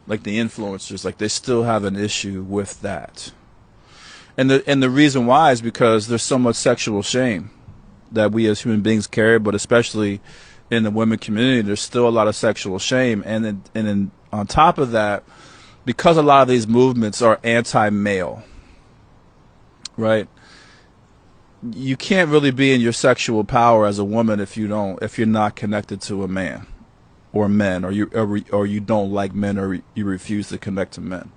like the influencers, like they still have an issue with that. And the reason why is because there's so much sexual shame that we as human beings carry, but especially in the women community, there's still a lot of sexual shame. And on top of that, because a lot of these movements are anti-male, right? You can't really be in your sexual power as a woman if you're not connected to a man or men, or you don't like men, or you refuse to connect to men.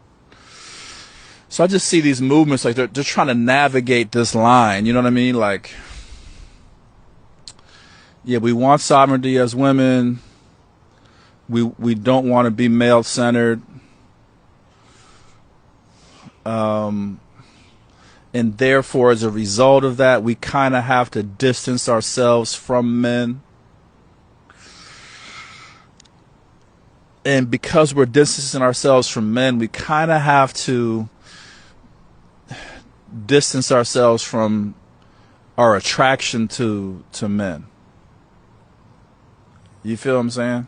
So I just see these movements like they're trying to navigate this line. You know what I mean? Like, yeah, we want sovereignty as women. We don't want to be male centered. And therefore, as a result of that, we kind of have to distance ourselves from men. And because we're distancing ourselves from men, we kind of have to distance ourselves from our attraction to men. You feel what I'm saying?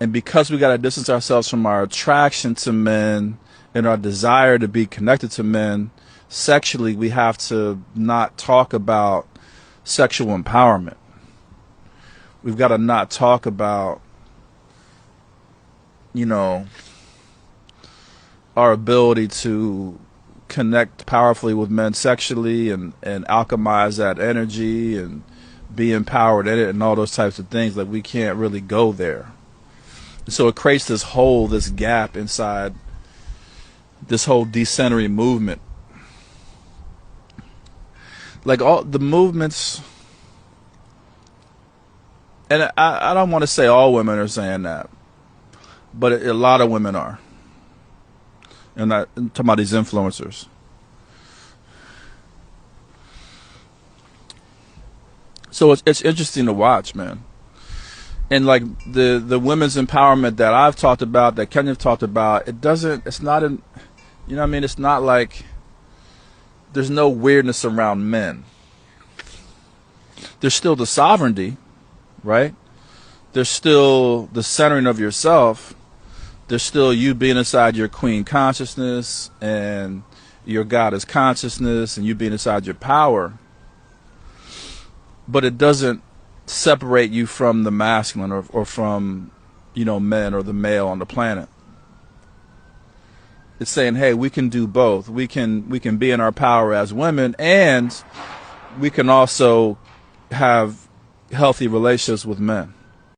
And because we got to distance ourselves from our attraction to men and our desire to be connected to men sexually, we have to not talk about sexual empowerment. We've got to not talk about, you know, our ability to connect powerfully with men sexually and alchemize that energy and be empowered in it and all those types of things. Like, we can't really go there. So it creates this hole, this gap inside this whole decentering movement. Like, all the movements, and I don't want to say all women are saying that, but a lot of women are. And I'm talking about these influencers. So it's interesting to watch, man. And like the women's empowerment that I've talked about, that Kenya talked about, it's not you know what I mean? It's not like there's no weirdness around men. There's still the sovereignty, right? There's still the centering of yourself. There's still you being inside your queen consciousness and your goddess consciousness, and you being inside your power. But it doesn't separate you from the masculine or from, you know, men or the male on the planet. It's saying, hey, we can do both. We can be in our power as women, and we can also have healthy relationships with men.